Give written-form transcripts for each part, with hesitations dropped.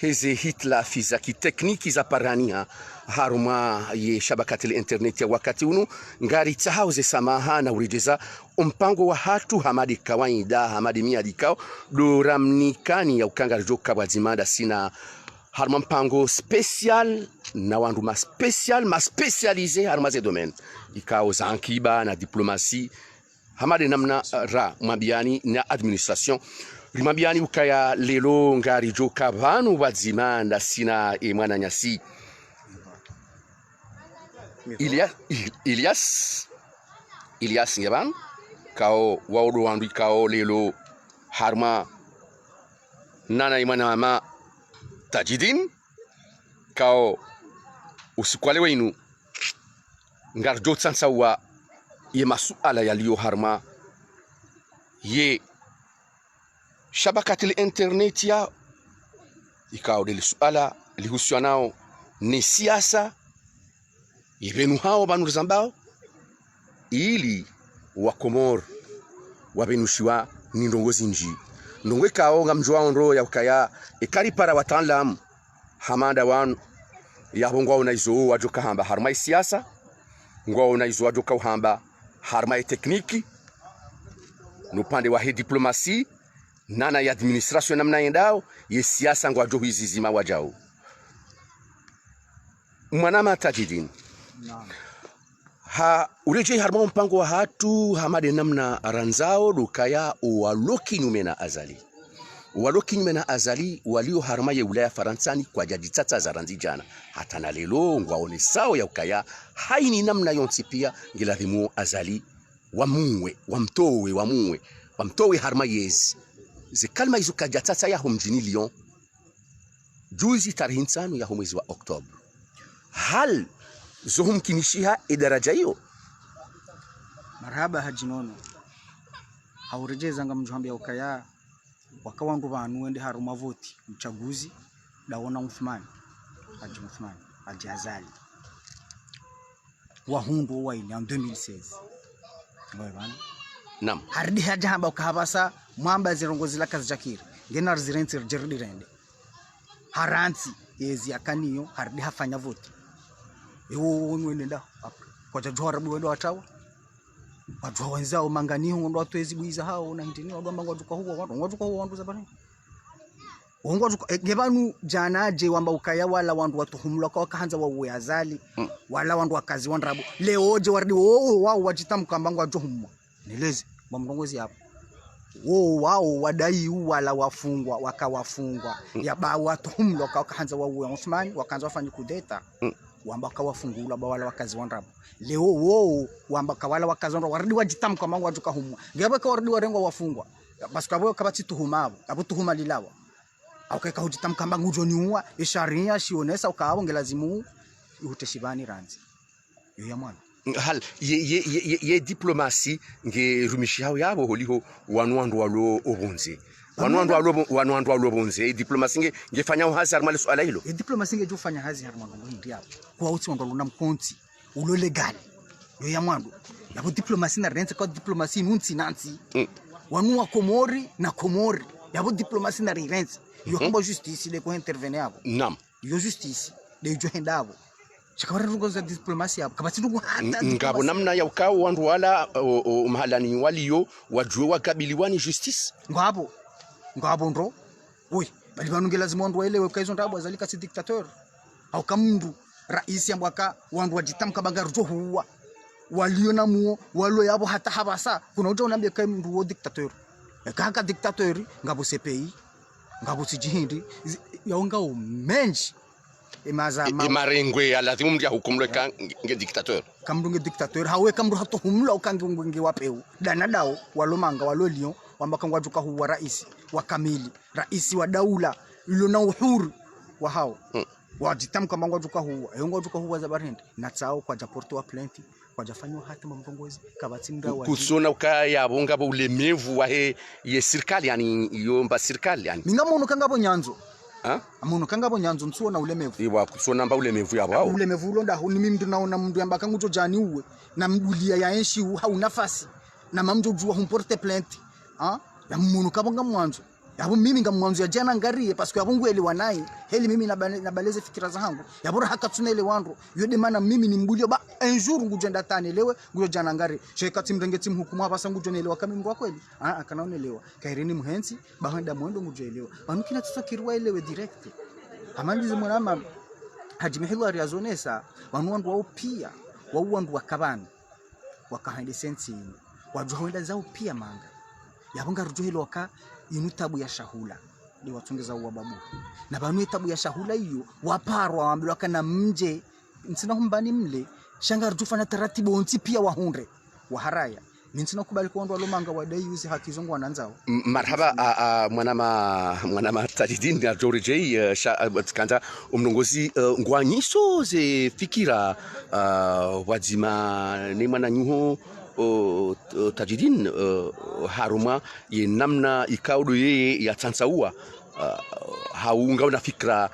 heze hitla fiza ki tekniki za parania haruma ye shabakati la internet ya wakati unu ngari tsahauze samaha na urijeza mpango wa hatu hamadi kawaida hamadi miadi kao doramnikani ya ukanga joka wazimanda sina haruma mpango special na wandu ma special ma specialize haruma ze domaine ikao za ankiba na diplomasi hamadi namna ra mabiani na administration rimambiani ukaya lelo ngari joka vanu wazimanda sina mwana nyasi Ilias ngeban kao waudo wandu kao lelo harma nana imana mama Tajidin kao usikwale wenu ngarjo tsansa wa ye masuala yaliyo harma ye shabakati la internet ya ikao de suala lihusianao ni siasa yevenu hao banu zambao ili wakomor wabenushiwa ni ndongozi nji ndongwe kao ngamjwa ndo ya ukaya ekari para wataalamu hamanda wan ya bongo unaizo wajoka hamba harmai siasa ngo unaizo wajoka hamba harmai tekniki nupande wa diplomasi nana ya administration namna yendao ye siasa ngo ajo hizi zima wajao mwanama Tajidin ha uleje harma mpango wa hatu hamade namna aranzao dukaya waloki nyumena azali walio harma ya ulaya faransani kwa jadi tata za ranzi jana hata na lelo ngwaone sao ya ukaya haini namna yonsi pia ngiladhimu azali wamtowe harma yezi zikalma izo kajatata ya mjini Lyon juzi tarehe 5 ya mwezi wa Oktoba hal zuhum kinishiha idaraja hiyo marhaba hajinono haurejeza ngamjwambia ukaya wakawandu banu wende haruma voti mchaguzi daona Uthmani Haji Azali wahundu wa ini 2016 bwana nam hardi hajamba ukabasa mwamba zirongozi la kazi jakiri ngena zirenti jerdi rende haranti yezi akaniyo hardi hafanya voti yo nenda kwa jajora bwendo watawa wajua wenzao manganiho ndo watu ezibuiza hao na ndini wadwa mbango watuka huo wandu zabani wongo gebanu janaje wamba ukaya wala wandu watuhumula kwa kaanza wa Azali wala wandu wakazi wandrabu leoje wardi wao wajitamka mbango wajohumwa nileze mwamrongozi hapo wao wadai wala wafungwa wakawafungwa yaba watuhumula kwa kaanza wa Uthmani wakaanza wafanya kudeta wamba kawafungula bawala wakazi wandrabu leo wamba kawala wakazi wandrabu wardi wajitamka mbango wajuka humwa ngebe ka wardi warengwa wafungwa basi kabo kabati tuhumabo abo tuhuma lilawa aukeka hujitamka mbango ujoniua isharia shionesa ukaabo ngelazimu uteshibani ranzi yo ya mwana hal ye diplomasi nge rumishi hao yabo holiho wanwandu walo obonze wanwandu walo bonze diplomasi ngefanya uhazar mali swala hilo diplomasi ngejufanya hazi harma ndi hapo kwa uti wandu na mkonti ulo legal yo ya mwandu yabo diplomasi na renze kwa diplomasi nunti nanti wanua komori na komori yabo diplomasi na renze yo komba justice de ko intervenir hapo nam yo justice de jo hendabo chakawara rungo za diplomasi hapo kabati rungo hata ngabo namna ya ukao wandu wala mahalani waliyo wajue wakabiliwani justice ngabo ndo bali banunge lazima wandu waelewe kaizo ndabo azalika si dictateur au kamndu rais ambaka wandu wajitamka bangarujo huwa walio namuo walo yabo hata habasa kuna ujo unambia kai mndu wo dictateur kaka dictateur ngabo CPI ngabo sijihindi yaonga umenji imarengwe alazimu mdia hukumleka nge dictateur kamdunge dictateur hawe kamru hato humla ukange wapeu danadao walomanga walolio wambaka ngwajuka huwa rais wa kamili rais wa daula ilo na uhuru wa hao wajitamka ngwajuka huwa za barende na tsao kwa japorto wa plenty kwa jafanywa hata mvongozi kabatsinda wa kusona ukaya bonga bo ulemevu wa ye serikali yani yomba serikali yani ningamono kangabo nyanzo amuno kangabo nyanzo ntsuona ulemevu iwa kusona mba ulemevu yabo hao ulemevu londa ni mimi ndinaona mndu ambaka ngujo jani uwe na mbulia ya enshi hauna nafasi na mamjo jua humporte plainte ya muno kabonga mwanzo Yabo mimi ngamwanzo ya jana ngarie parce que yabo ngwelewa naye heli mimi nabaleze fikira zangu yabora haka tunele wandu yode mana mimi ni mbulio ba un jour ngujenda tanelewe nguyo jana ngari shekati mrengeti mhukumu hapa sangu jonelewa kama mngwa kweli akanaonelewa kairini muhenzi bahanda mwendo ngujelewa manukina tufakirwa elewe direct amandize mwanama hajimihilwa riazonesa wanuandu wao pia wauandu wakabani wakahende sensi wajuhawenda zao pia manga yabonga rujuhilo waka inutabu ya shahula ni watungeza uwababu na banu tabu ya shahula hiyo waparwa waambiwa kana mje nsina humbani mle shanga rujufana taratibu onti pia wahunde waharaya ninsina kubali kuondwa lomanga wadai yuzi haki zongo wananzao marhaba mwanama Tajidin na George kanta umnongozi ngwanyiso ze fikira wadzima ni mwana nyuho Tajidin haruma ye namna ikaudu yeye ya tansaua haunga na fikra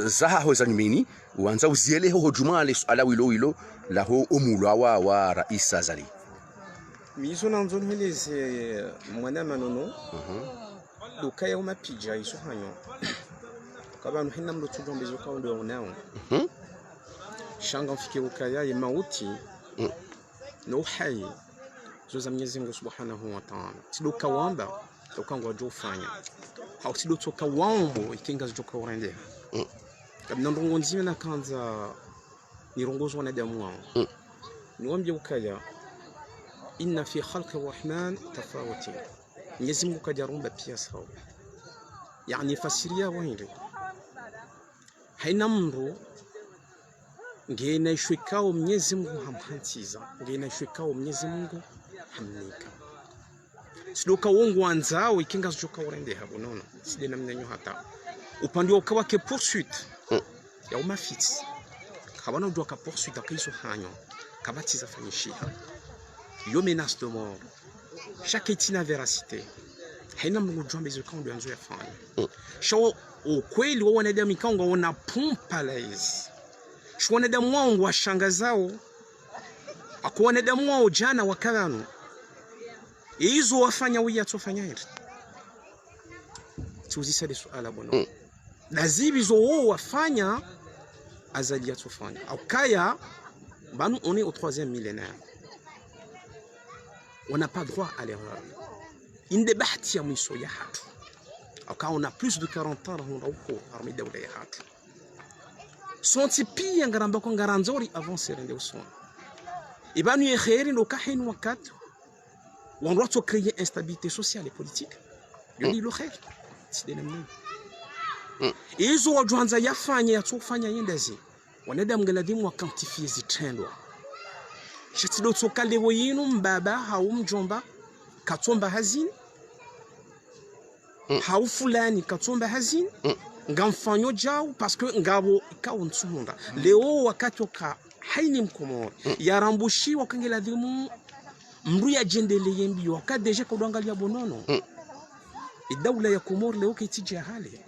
zaha ho zanimini wanza uziele ho jumale ala wilo laho umulwa wa rais Azali miso nanzo nheleze mwana manono dokaya umapija iso hanyo kabanu hinna mlo tujombezo kaundo onao shanga mfike ukaya ye mauti no hai zoza Mwenyezi Mungu Subhanahu wa Ta'ala tidoka wamba tokangwa jofanya au tidoka wambo ikinga zoka urende kabna ndongo nzime na kanza nirongozo na damu wao niwambie ukaya inna fi khalqi rahman tafawuti Mwenyezi Mungu kajarumba pia sawa yani fasiria wende haina mru ngena ishwekao Mwenyezi Mungu hamhantiza ngena ishwekao Mwenyezi Mungu hamnika sidoka wongo anzao ikinga zoka urende habo nono side namnyanyo hata upande wa kwa ke poursuite ya umafiti kabana ndo ka poursuite akiso hanyo kabatiza fanyishi yo menace de mort chaque itina véracité haina mungu jombe zo kan ndo anzo ya fanya sho ukweli wa wanadamu kanga wana pompa laizi sho wanadamu wangu washangazao ako wanadamu wao jana wakarano hizo wafanya wia tofanya hivi tuzisade suala bono nazibi zo wafanya Azali tofanya au kaya banu on est au 3e millénaire on n'a pas droit à l'erreur inde bahati ya mwiso ya hatu au kaya on a plus de 40 ans on rauko armi dawla ya hatu sonti pia ngaramba ko ngaranzori avant serende uson ibanu ye khairi ndo kahin wakat on doit se créer instabilité sociale et politique yoni lo khair c'est de même hizo wajuanza yafanya yatofanya yendezi wanadamu galadimu wa quantifie zitendwa shatido tokale woyinu mbaba hau mjomba katomba hazini hau fulani katomba hazini ngamfanyo jao parce que ngabo ikawo nsumunda leo wakati ka haini mkomo yarambushi wakangeladimu mru ya jendele yembi wakati deja kodwangalia bonono idawla ya Komor leo kitija hali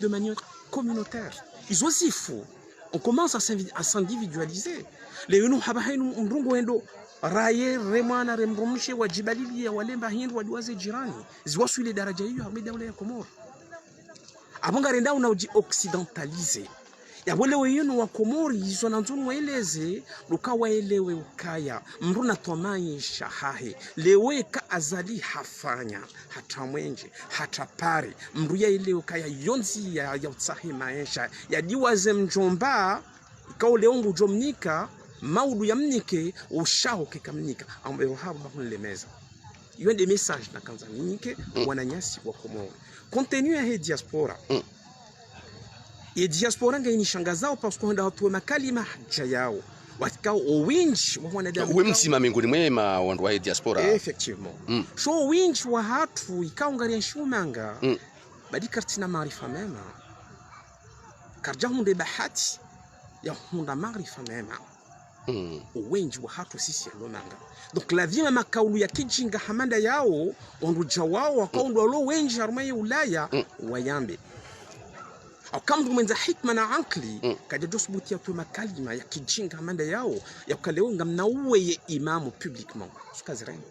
de manière communautaire. Ils aussi faux. On commence à s'individualiser. Les gens qui raye remana remrumshe wajibalili ya walemba hindu wadiwaze jirani ziwasu ile daraja hiyo hamida ule ya Komoro abonga renda unaoji occidentalize ya wale weyenu wa Komori hizo nanzunu waeleze lukawa elewe ukaya mruna tomaye shahahe lewe ka Azali hafanya hata mwenje hata pari mruya elewe ukaya yonzi ya utsahi maisha ya diwaze mjomba ikaw leongu jomnika maudu ya mnike ushaho kekamnika ambayo habu bahunle meza iyo des messages na kanza nike wananyasi wa Komori contenu ya diaspora et diaspora ngaini shangazao parce qu'on a tout makalima haja yao watikao winch wa wanadamu wemsima miongoni mwema wandu wa diaspora effectivement so winch wa hatu ikao ngari nshumanga badi kartina maarifa mema karja hunde bahati ya hunda maarifa mema winch wa hatu sisi lomanga donc la vie mama kaulu ya kijinga hamanda yao ondu jawao wakaundu lo winch armaye ulaya wayambe kama mwenza hikma na ankli kaja dosbutia tu makalima ya kijinga manda yao ya kaleo ngamna uwe imamu publiquement sukazirani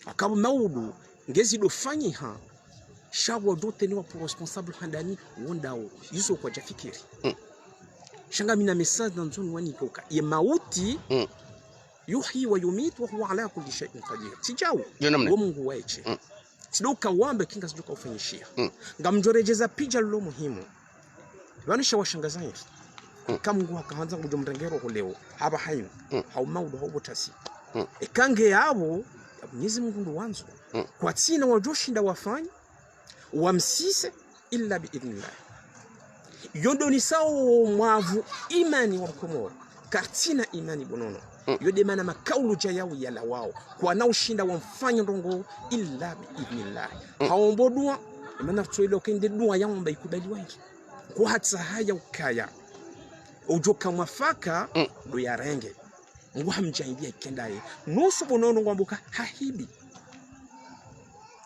akabu maudu ngezi do fanyi ha shawa dote ni wa responsable handani wondao yuso kwa jafikiri shanga mina message na nzoni wani koka ya mauti yuhi wa yumit wa huwa ala kulli shay'in qadir sijawo wa Mungu weche sidoka wambe kinga sidoka ufanyishia ngamjorejeza pija lo muhimu wanisha washangazani kama Mungu akaanza kujomrengero leo haba hayo haumaudo haubotasi ekange yabo Mwenyezi Mungu ndo wanzo kwa tina wajoshinda wafanya wamsise illa biidhnillah yondo ni sawo mwavu imani wa Komoro kartina imani bonono yode mana makaulu jayawu yala wao kwa nao shinda wamfanya ndongo illa biidhnillah haombodua maana tuile okende dua yamba ikubaliwa hiki kwa hata haya ukaya ujoka mwafaka do yarenge ngo hamjaibia ikendaye nusu bonono ngwambuka hahibi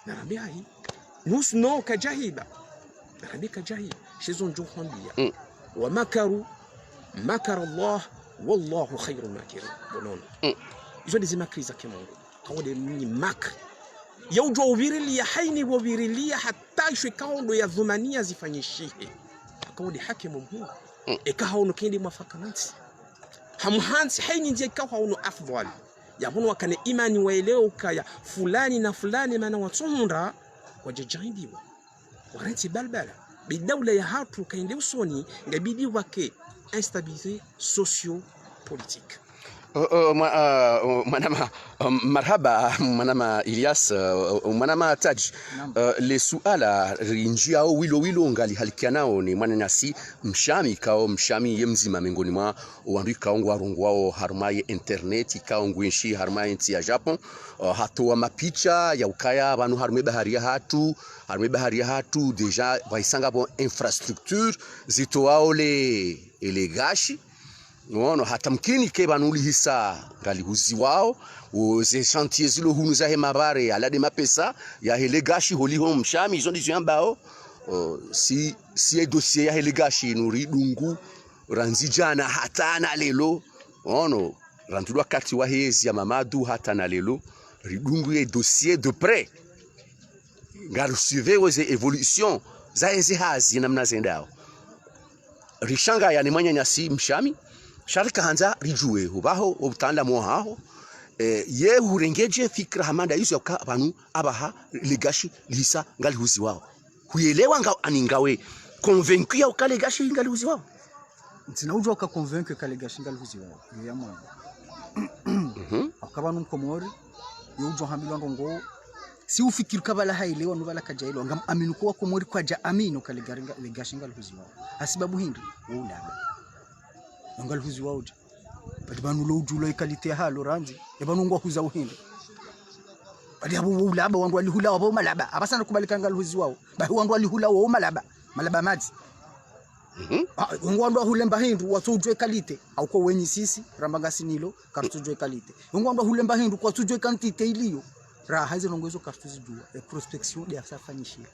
narambia hii nusu no kajahiba narambia kajahiba shizo njohambia wa makaru makara Allah wallahu khairul makirin bonono izo ndizi makri za Mungu kawode ni mak ya ujo ubirili ya haini ubirili hata ishwe kaondo ya dhumania zifanyishihe kawode hakimu Mungu ekahono kindi mafakanati hamhansi haini nje kahono afdal yabunu wakane imani waeleo kaya fulani na fulani maana watsumra wajajaimbiwa waranti balbala bidawla ya hatu kainde usoni ngabidi wake instabilité socio-politique. Manama marhaba manama Ilyas manama Taj le suala rinjia au wilo ngali halikianao ni mwananyasi mshami kao mshami yemzima miongoni mwa wandu kaongwa rongwao harmaye internet kaongwa nshi harmaye nti ya Japan hatoa mapicha ya ukaya banu harme baharia hatu deja baisanga bon infrastructure zitoao le gashi nono hata mkini ke banuli hisa ngali huzi wao ze chantiers zilo hunu za hemabare ala de mapesa ya helegashi holiho mshami izo ndizo yambao si dossier ya helegashi nuri dungu ranzijana hata na lelo nono randulwa kati wa hezi ya mamadu hata na lelo ridungu ye dossier de près ngali suivre ze evolution za ezi hazi namna zendao rishanga ya ni mwanyanyasi mshami sharika hanza rijue hubaho ubutanda mohaho ye hurengeje fikra hamanda hizo yaka abantu abaha ligashi lisa ngali huzi wao huelewa aningawe convaincu ya ukale gashi ngali huzi wao ntinaujo ka convaincu kale gashi ngali huzi wao ya mwana akabanu mkomori yujo hambilwa ndongo si ufikiri kabala hailewa nubala kajailo ngam aminu kwa komori kwa ja amino kale garinga ligashi ngali huzi wao asibabu hindi ulaba ngal huzi waude badi banu lo julo ekalite halo ranzi e banu ngwa kuza uhinde badi abo ulaba wandu alihula abo malaba abasana kubalika ngal huzi wao badi wandu alihula wao malaba maji ngwandu ahulemba hindu watujwe kalite au kwa wenyi sisi rambangasi nilo kartujwe kalite ngwandu ahulemba hindu kwa tujwe kantite iliyo ra hazi nongozo kartuzijua e prospection ya safanyishia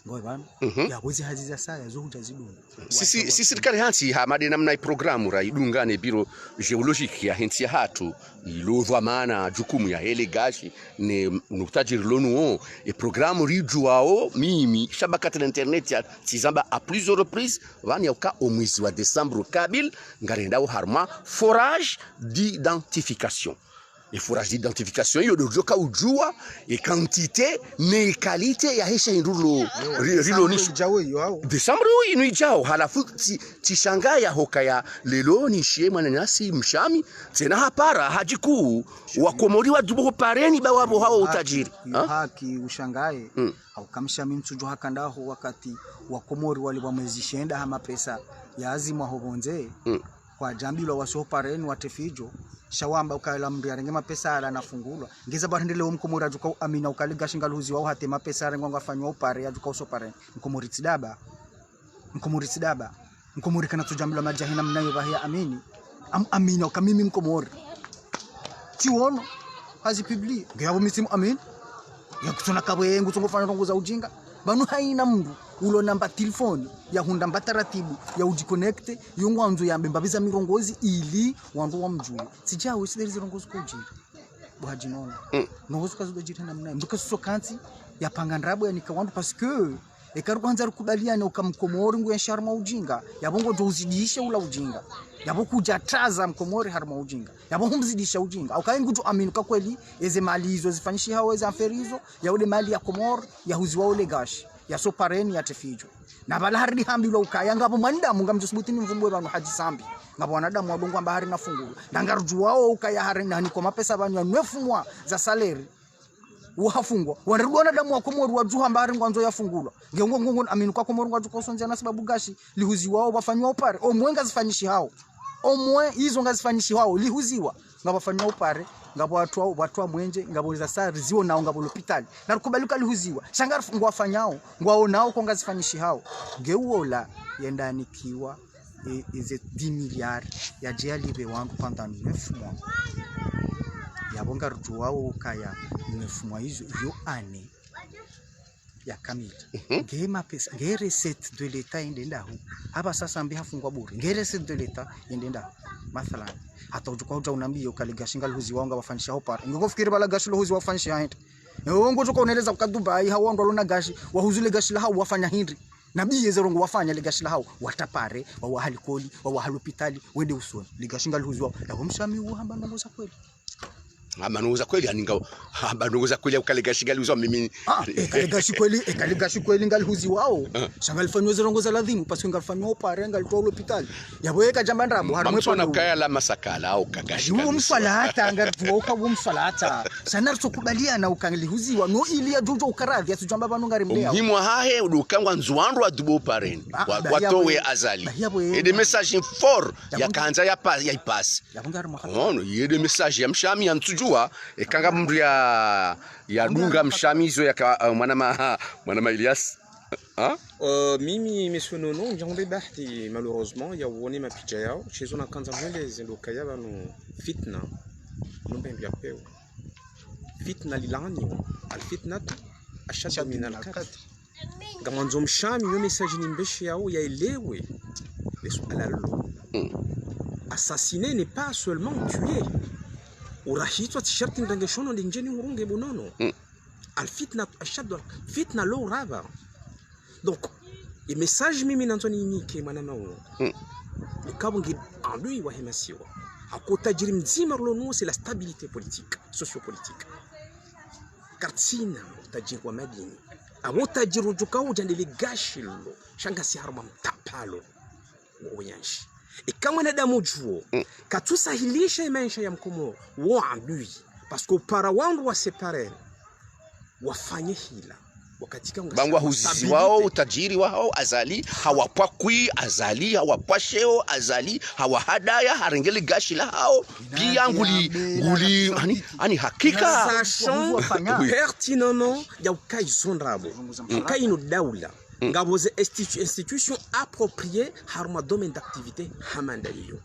ngoe bana ya wezi haziza saya zo hujazidunga sisi serikali hansi hamade namna programu ra idungane biro geologique ya hensi hatu ilodwa maana jukumu ya hele gashi ne unutajiri lonu e programu rijuao mimi shabaka internet ya tizamba a plusieurs reprises vani yauka au mwezi wa décembre kabil ngarenda harma forage d'identification. Les forages d'identification, il y a des ujua et quantité, mais qualité, il y a des indoulo. Décembre, oui, nous y avons. Halafu, tishanga ya hokaya lelo ni shie mananyasi mshami. Tena hapara hajiku wakomori wa dubo pareni ba wabo hao utajiri. Haki ushangae. Au kamshami mtujo hakandaho wakati wakomori wali wamezishenda hama pesa ya azimwa hobonze. Kwa jambilo waso pareni watefijo. Shawamba ukala mbiarenge mapesa ala nafungulwa ngiza barendele umkomora juka amina ukaliga shingaluzi wao hate mapesa arengo ngafanywa upare ajuka usopare mkomoritsidaba mkomori kana tujamla majahina mnayo bahia amini amina ukamimi mkomori tiwono hazi publie ngabo misimu amin yakutuna kabwe yengu tungofanya tongoza ujinga banu haina mndu ulo namba telefoni ya hunda mbataratibu ya ujiconnect yongwanzo ya mbembabiza mirongozi ili wandu wa mjuu sijawe sideri zirongozi kujira buhaji nono no usuka zo jita namna mbuka sokanti ya pangandrabo ya nikawandu parce que ekaru kwanza rukubaliana ukamkomori ngu ya sharma ujinga yabongo jo uzidisha ula ujinga yabo kujataza mkomori harma ujinga yabo humzidisha ujinga au kaingu tu aminuka kweli eze mali hizo zifanyishi hao eze aferizo ya ule mali ya komor ya huziwa ule gashi ya sopareni ya tefijo na bala haridi hambilo ukaya ngabo mwanda munga mjusubutini mvumbwe banu haji sambi ngabo wanadamu wabongo ambahari na fungu nangaruju wao ukaya hari na niko mapesa banu ya nwefumwa za saleri wafungwa wanarugona damu wakomori wajuha mbari ngwanzo yafungulwa ngongo aminuka komori ngwajo kosonja na sababu gashi lihuzi wao bafanywa upare omwenga zifanyishi hao omwe hizo ngazifanyishi hao lihuziwa ngabafanywa upare ngabo watu mwenje ngabo za sari zio nao ngabo hospitali na rukubaluka lihuziwa shangara ngwafanyao ngwao nao ko ngazifanyishi hao ngeuola yendanikiwa ize 10 miliyari ya jia libe wangu pendant 9 mois yabonga ruju wao ukaya 9 mois hizo ane ya kamili ngema pesa nge recette de l'etat indenda hu hapa sasa mbi hafungwa bure nge recette de l'etat indenda mathalan hata ujuka unambia ukaligashinga luzi wanga wafanisha hopa ngofikiri bala gashi luzi wafanisha hende ngo tuko unaeleza kwa Dubai hao ndo lona gashi wahuzule gashi la hao wafanya hindri nabii yezerongo wafanya ligashi la hao watapare wa halikoli wa halopitali wende usoni ligashinga luzi wao yabo mshami uhamba ndamoza kweli amanuza kweli aninga abanuza kweli ukalegashinga luzi mimi ekalegashi kweli ngalihuzi wao shangalifanywa zirongo za ladhini parce que ngalifanywa opare ngalitoa hospitali yabo eka jamba ndabo harumwe pana ukaya la masakala au kagashi wo mfalata ngarituwa ukawo mfalata sana rusokubaliana ukangalihuzi wa no ili ya jojo ukaradhi asujamba banu ngarimlea muhimu hahe udukangwa nzwandu adubo pareni watowe azali et des messages forts ya kanza ya ipasi ono yede message ya mshami ya mtujua ekanga mndu ya dunga mshamizo ya mwana Elias mimi mesonono njambe bahti malheureusement ya woni mapija yao chezona kanza mwele zindokaya banu fitna nombembi apeo fitna lilani alfitnatu ashaddu min alqatl ngamanzo mshami yo message ni mbeshi yao yaelewe lesuala lo assassiner n'est pas seulement tuer urahitwa t-shirt ndangeshono ndinjeni urunge bonono alfitna ashaddu fitna lo raba donc le message mimi nanzoni nike manana wo ukabungi andui wa hemasiwa akota jiri mzima lo c'est la stabilité politique sociopolitique kartina tajirwa madini amota jiru jukao jandele gashilo shanga si harma mtapalo woyanshi ikamwe na damu juo katusahilisha maisha ya mkomo wa andui parce que para wandu wa séparer wafanye hila bangwa huzizi wao utajiri wao azali hawapakwi azali hawapasheo azali hawahadaya harengeli gashi la hao pia nguli ani hakika pertinemment ya ukai zondrabo ukai no daula ngabo ze institution appropriée harma domaine d'activité hamandaliyo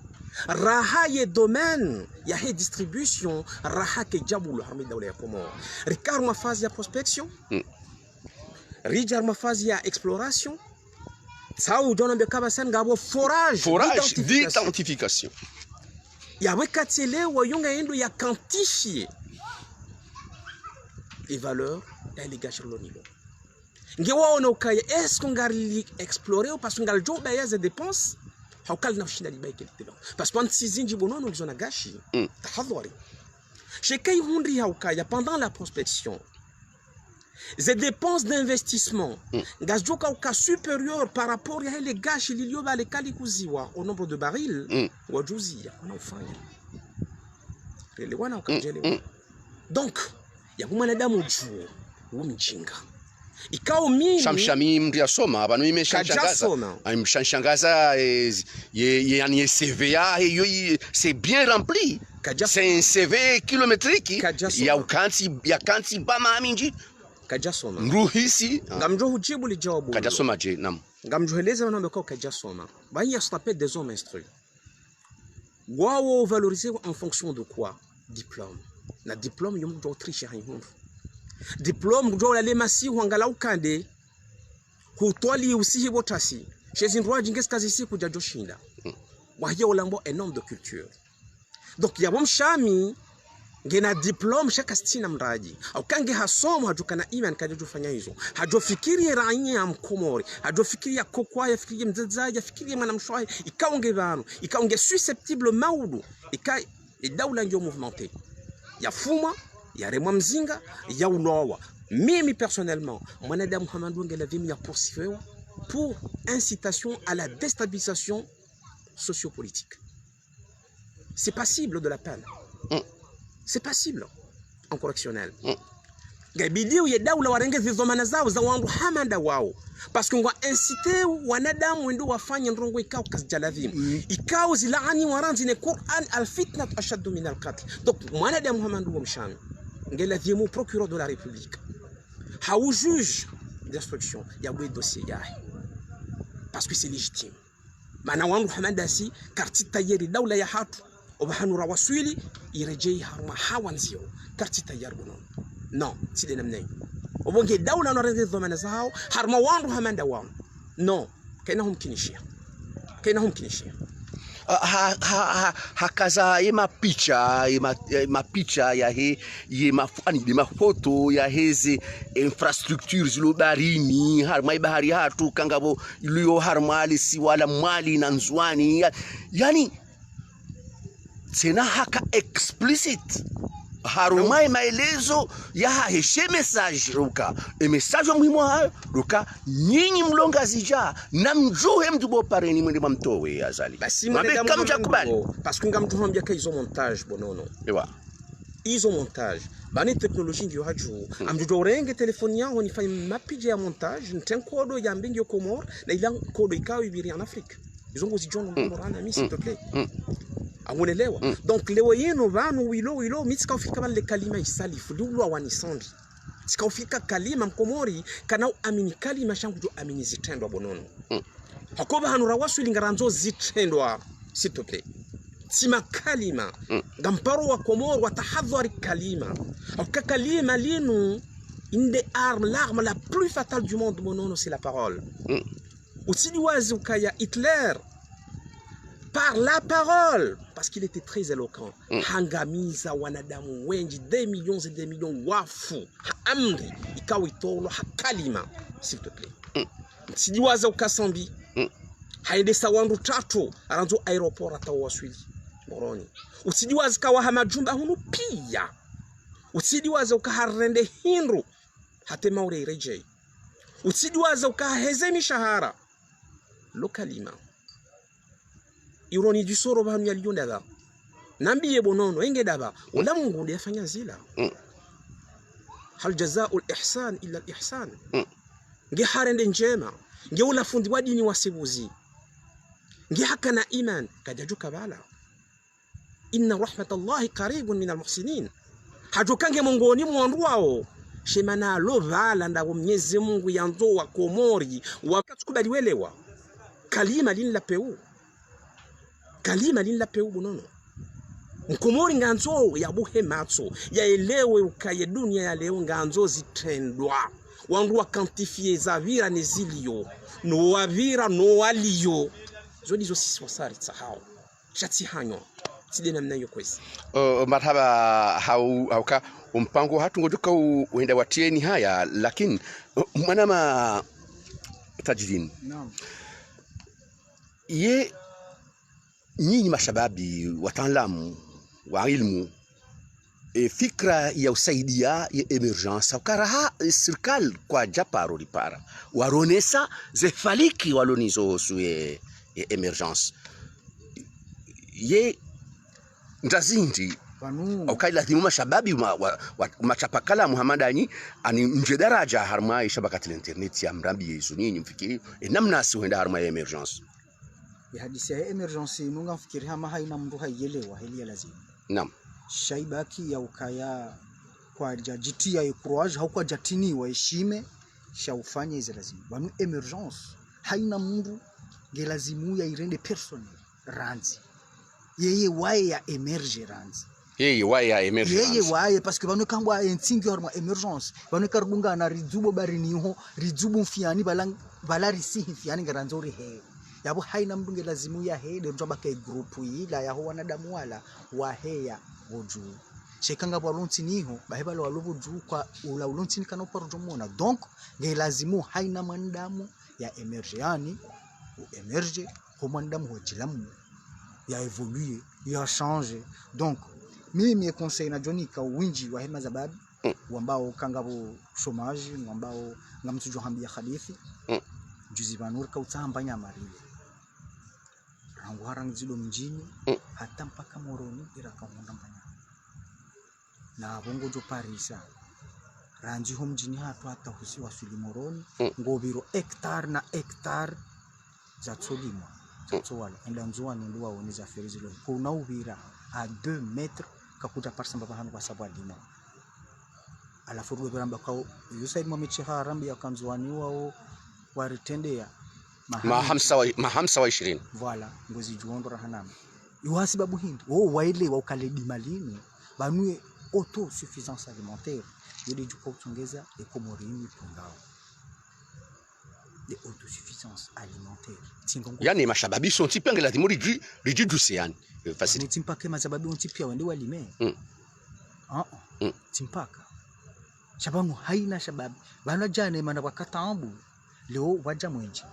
raha ye domaine ya he distribution raha ke jabulu harma daula ya Komoro ricard ma phase ya prospection rijar ma phase ya exploration sao jona be kabasan ngabo forage d'identification ya wekatele wayunga endo ya quantifier les valeurs et les gâchis lonilo ngewa ono kaya est-ce qu'on garli explorer ou parce qu'on gal joba ya ze dépenses hawkal na shinda libay keltelo parce que sizinji bonono zona gashi tahadhari shekay hundi hawkaya pendant la prospection les dépenses d'investissement ngajoka uka supérieur par rapport à les gashi lilio ba le kalikuziwa au nombre de barils wajuzia wanafanya rele wana ukajelewa donc ya mwanadamu juo umjinga ikao mimi shamshami mria soma abantu imeshangaza yani CVA c'est bien rempli c'est un CV kilométrique ya kanti bama minji kajasoma nruhisi ngamjo hujibu lijawabu kajasoma je nam ngamjoheleza wana kwa kajasoma banya s'appelle des hommes instruits wao valoriser en fonction de quoi diplôme na diplôme yom do tricher hin diplôme do la lemasi wangala ukande hutwali usihi botasi chez ndwa jinges kazi siku jajoshinda wahia olambo un homme de culture donc yabom shami ngena diploma shaka 60 mraji au kange hasomo hajukana iman kajufanya hizo hajofikiri raia ya mkomori hajofikiri ya kokwa ya fikiri mzazaji fikiri mwana mshwai ikaonge bano ikaonge susceptible maudu daula ndio mouvementer ya fuma ya remwa mzinga ya ulowa. Mimi personnellement mwanadamu Muhammadu ngela vimi ya poursuivre pour incitation à la déstabilisation sociopolitique. C'est passible de la peine. C'est passible en correctionnel. Gabidi uye daula warengeze zomana zao za wandu hamanda wao. Parce qu'on va inciter wanadamu ndio wafanye ndongo ikao kazijaladhimu. Ikao zilaani waranzi ne Qur'an al-fitnat ashaddu min al-qatl. Donc mwanadamu Muhammadu wa mshami ngeladhimu procureur de la République. Haou juge d'instruction ya bwe dossier yahe. Parce que c'est légitime. Mana wandu hamandasi karti tayeri daula ya hatu obahanura waswili irejei harma hawanzio karti tayari bonon. Non, si de namnay. Obonge daula no reze zomana zao harma wandu hamanda wandu. Non, kainahum kinishia. Kainahum kinishia. Hakaza yema picha ya he yema foto ya hezi infrastructures zilo barini harma bahari hatu kangabo iliyo harmali si wala mwali na nzwani yani tena haka explicit harumai maelezo ya heshe message ruka message muhimu hayo ruka nyinyi mlonga zija na mjuhe mtubo pareni mwende mamtowe azali basi mwende kamjakubali parce que ngamtuhambia ka izo montage bonono ewa izo montage bani technologie ndio haju amjujo renge telefoni yangu nifanye mapija ya montage ntenkodo ya mbingi Komor na ila kodo ikawa ibiri en Afrique izo ngozi jono ngorana mi s'il te plaît amunelewa donc lewo yeno vanu wilo mitika ufika bale kalima isalifu liulwa wanisandi tika ufika kalima mkomori kana amini kalima shangu jo amini zitendwa bonono hakoba hanura wasu lingaranzo zitendwa s'il te plaît sima kalima gamparo wa Komoro watahadhari kalima au kalima linu inde l'arme la plus fatale du monde bonono c'est la parole usidi wazi ukaya Hitler par la parole, parce qu'il était très éloquent. Hangamiza wanadamu wengi, des millions et des millions wafu. Amri, ikawi tolo hakalima, s'il te plaît. Sidiwaza ukasambi. Haide sawandu tatu, aranzo aeroport atawaswili. Moroni. Usidiwaza kawa hamajumba hunu pia. Usidiwaza ukaharende hinru. Hate maure rejei. Usidiwaza ukaheze mishahara. Lokalima. Ironi du soro banu ya liyo daba nambiye bonono enge daba wala mungu ndiye afanya zila hal jazaa'ul ihsan illa al ihsan nge harende njema nge ula fundi wa dini wasibuzi nge hakana iman kajajuka bala inna rahmatallahi qaribun min al muhsinin hajukange mongoni mwandu wao shemana lo vala ndabo Mwenyezi Mungu yanzo wa Komori wakati welewa kalima linla peu kalima linla peu bonono mkomori nganzo ya buhe matso ya elewe ukaye dunia ya leo nganzo zitendwa wandu wa quantifier zavira nezilio no wavira no waliyo zodi zo sisi wasari tsahao shati hanyo side namna yo kwezi marhaba hauka mpango hatu ngojuka uenda watieni haya lakini mwanama Tajdin naam ye nyinyi mashababi wataalamu wa ilmu fikra ya usaidia ya emergence ukaraha serikali kwa japaro lipara waronesa zefaliki walonizo suye emergence ye ndazindi ukaila thimu mashababi machapakala Muhammadani ani nje daraja harma shabakati internet ya mrambi yesu nyinyi mfikiri namna si huenda harma ya emergence ya hadisi ya emergency nunga fikiri hama haina mtu haielewa hili lazima naam shaibaki ya ukaya kwa jitia ya courage au kwa jatini wa heshime shaufanya hizo lazima banu emergence haina mtu ngelazimu ya irende person ranzi yeye wae ya emerge ranzi yeye wae ya emergence yeye wae parce que banu kangwa entingi horma emergence banu kardunga na rizubo bariniho rizubo mfiani balari si mfiani garanzori he yabo haina mdunge lazimu ya he de njobaka group ila ya wanadamu wala wa heya woju shekanga balonsiniho baheba walovo juu kwa ula ulonsini kana uparujomona donc nge lazimu haina mandamu ya emerge yani emerge ko mandamu hojilamu ya évoluer ya changer donc mimi conseil na Johnny ka winji wa hema zababu ambao kangabo chômage ambao ngamtujo hambia hadithi juzi banur ka utamba nyamarile rangu harang zido mjini hata mpaka Moroni ira kaunda mbanya na bongo jo Parisa ranji ho mjini hata husi wasuli Moroni ngobiro hectare na hectare za tsolima tsowala enda nzuani ndo waoneza ferizilo kuna ubira a 2 metres kakuta parsamba bahanu kwa sababu alima alafu rwe baramba kwa yusaid mamichi harambi akanzuani wao waritendea mahamsa wa 20 voilà ngozi juondo rahanama iwasi babu hindi waelewa ukaledi malini banue autosuffisance alimentaire yodi juko kuongeza ekomorini pungao de autosuffisance alimentaire yani mashababi sont tipenge la timuri du dusiani facile timpake mazababi ontipia wende walime timpaka shabangu haina shababi bana jana mana wakatambu leo waja mwenje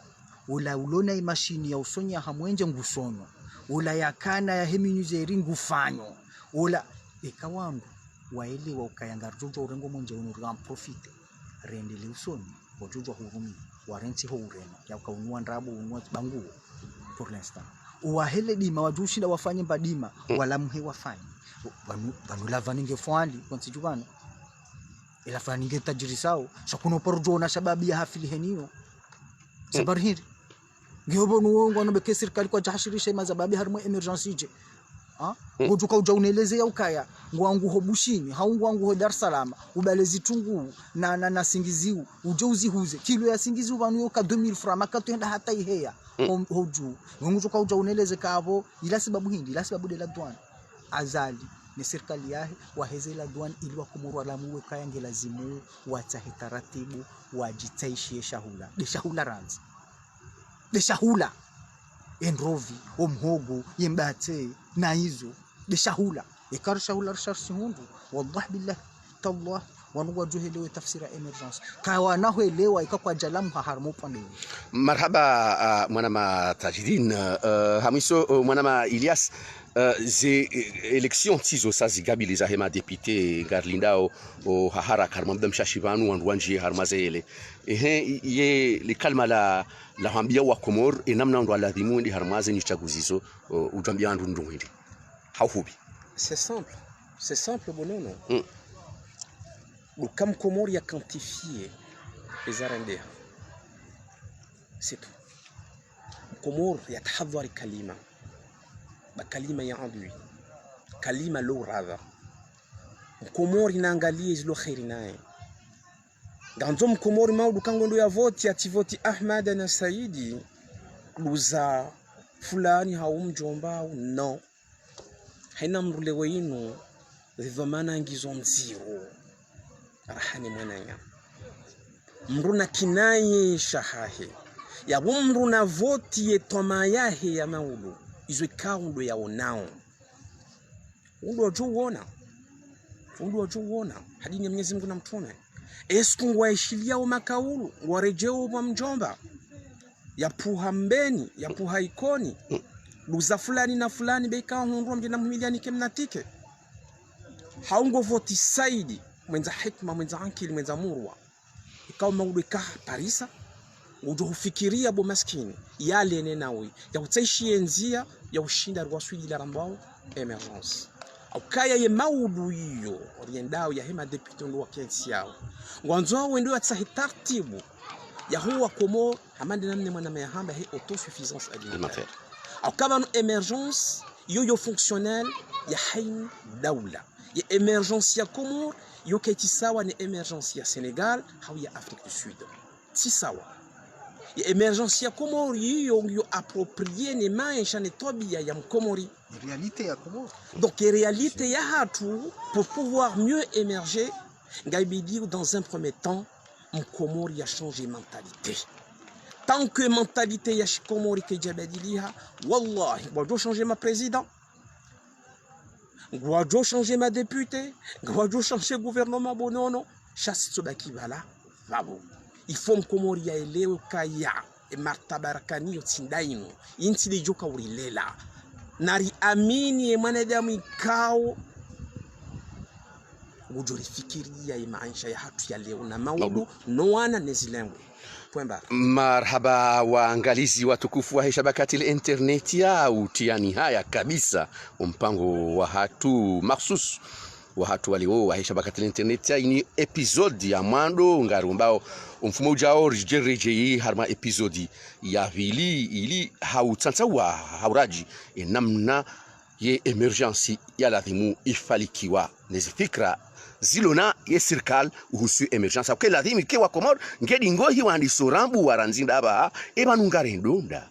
ula ulona imashini ya usonya hamwenje ngusono ula yakana ya heminuzeri ngufanyo ula ikawandu waelewa ukayanga jojo urengo mwenje unurga profite rendele usoni bojojo hurumi warenti ho ureno ya ukaunua ndrabu unua bangu pour l'instant uwahele dima wajushinda wafanye mbadima wala mhe wafanye banu lava ninge fwali konsijubana ila fani ninge tajiri sao shakuno porjo na shababi ya hafili henio sabar hiri ngiobo nuongo no beke serikali kwa jahashirisha mazababi harimo emergency je ngojuka ujaunelezea ukaya ngwangu hobushini haungu wangu ho Dar es Salaam ubalezi tungu na singiziu ujeuzi huze kilo ya singiziu banu yoka 2000 francs makatenda hata iheya hoju ngojuka ujauneleze kavo ila sababu hindi ila sababu de la douane azali ni serikali yahe waheze la douane ili wakumurwa la muwe kaya ngelazimu watahe taratibu wajitaishie shahula de shahula ranzi de shahula enrovi omhogo yembate na hizo de shahula ikar shahula recherche hundu wallahi billah tallah wanuwajuhelewe tafsira emergence kawa nahoelewa ikakwa jalamu harmo pande marhaba mwanama Tajidin hamiso mwanama Ilyas ze election tizo sazi gabili za hema député Garlindao o hahara karmamda mshashivanu wanduanji harmazele ye likalma la hambia wa Komor enamna ndo aladhimu ndi harmaze ni chaguzizo ujambia ndu ndungindi haufubi c'est simple bonono le Cam Komor ya quantifié les arendés c'est tout Komor yatahadhari kalima bakalima ya adui kalima lo radha Komori inaangalia zilo khairi naye ganzo Mkomori maudu kangondo ya voti ativoti Ahmad na Saidi luza fulani haumjomba no haina mrule wenu dhidhamana ngizo mziro rahani mwananya mruna kinaye shahahe ya mruna voti yetoma yahe ya maudu izo kaundo ya onao undu wajuona hadini ya Mwenyezi Mungu na mtume esku ngwaishilia o makaulu ngwarejeo wa mjomba ya puha mbeni ya puha ikoni luza fulani na fulani beika hundu mjina mhimiliani kemnatike haungo voti Saidi mwenza hikma mwenza ankili mwenza murwa ikawa maudu ikaha Parisa ujo hufikiria bo maskini yale nenawi ya utaishi enzia ya ushinda rwaswili la rambao emergence au kaya ye maudu hiyo oriendao ya hema deputy ndo wakensi yao ngwanzo wendo atsahi tartibu ya huwa Komor hamande namne mwana mehamba he autosuffisance alimentaire au kama no emergence yo fonctionnel ya hain dawla ya emergence ya Komor yo keti sawa ni emergence ya Senegal au ya Afrique du Sud si sawa ya emergence ya Komori yo approprié ni maisha ni tobia ya Mkomori réalité ya Komor donc réalité ya hatu pour pouvoir mieux émerger ngaibidi dans un premier temps Mkomori a changé mentalité tant que mentalité ya Komori ke jabadiliha wallahi bodo changer ma président ngwajo changer ma député ngwajo changer gouvernement bonono chasi tsobaki bala babo ifo mkomori ya elewe kaya e martabarakani yotindaino inti de joka urilela nari amini e mwanadamu ikao ujorifikiria ya maisha ya hatu ya leo na maudu noana nezilengo. Marhaba waangalizi watukufu wa shabakati la internet ya utiani haya kabisa mpango wa hatu maksus wa hatu walio wa shabakati la internet ya ini episode ya mwando ngarumbao mfumo ujao rijereje harma episode ya vili ili hautsansa wa hauraji namna ye emergency ya lazimu ifalikiwa nezifikra zilona ye sirkal uhusu emergency kwa lazima ke wa komor ngedi ngohi wandi sorambu waranzinda ba eba nungarendonda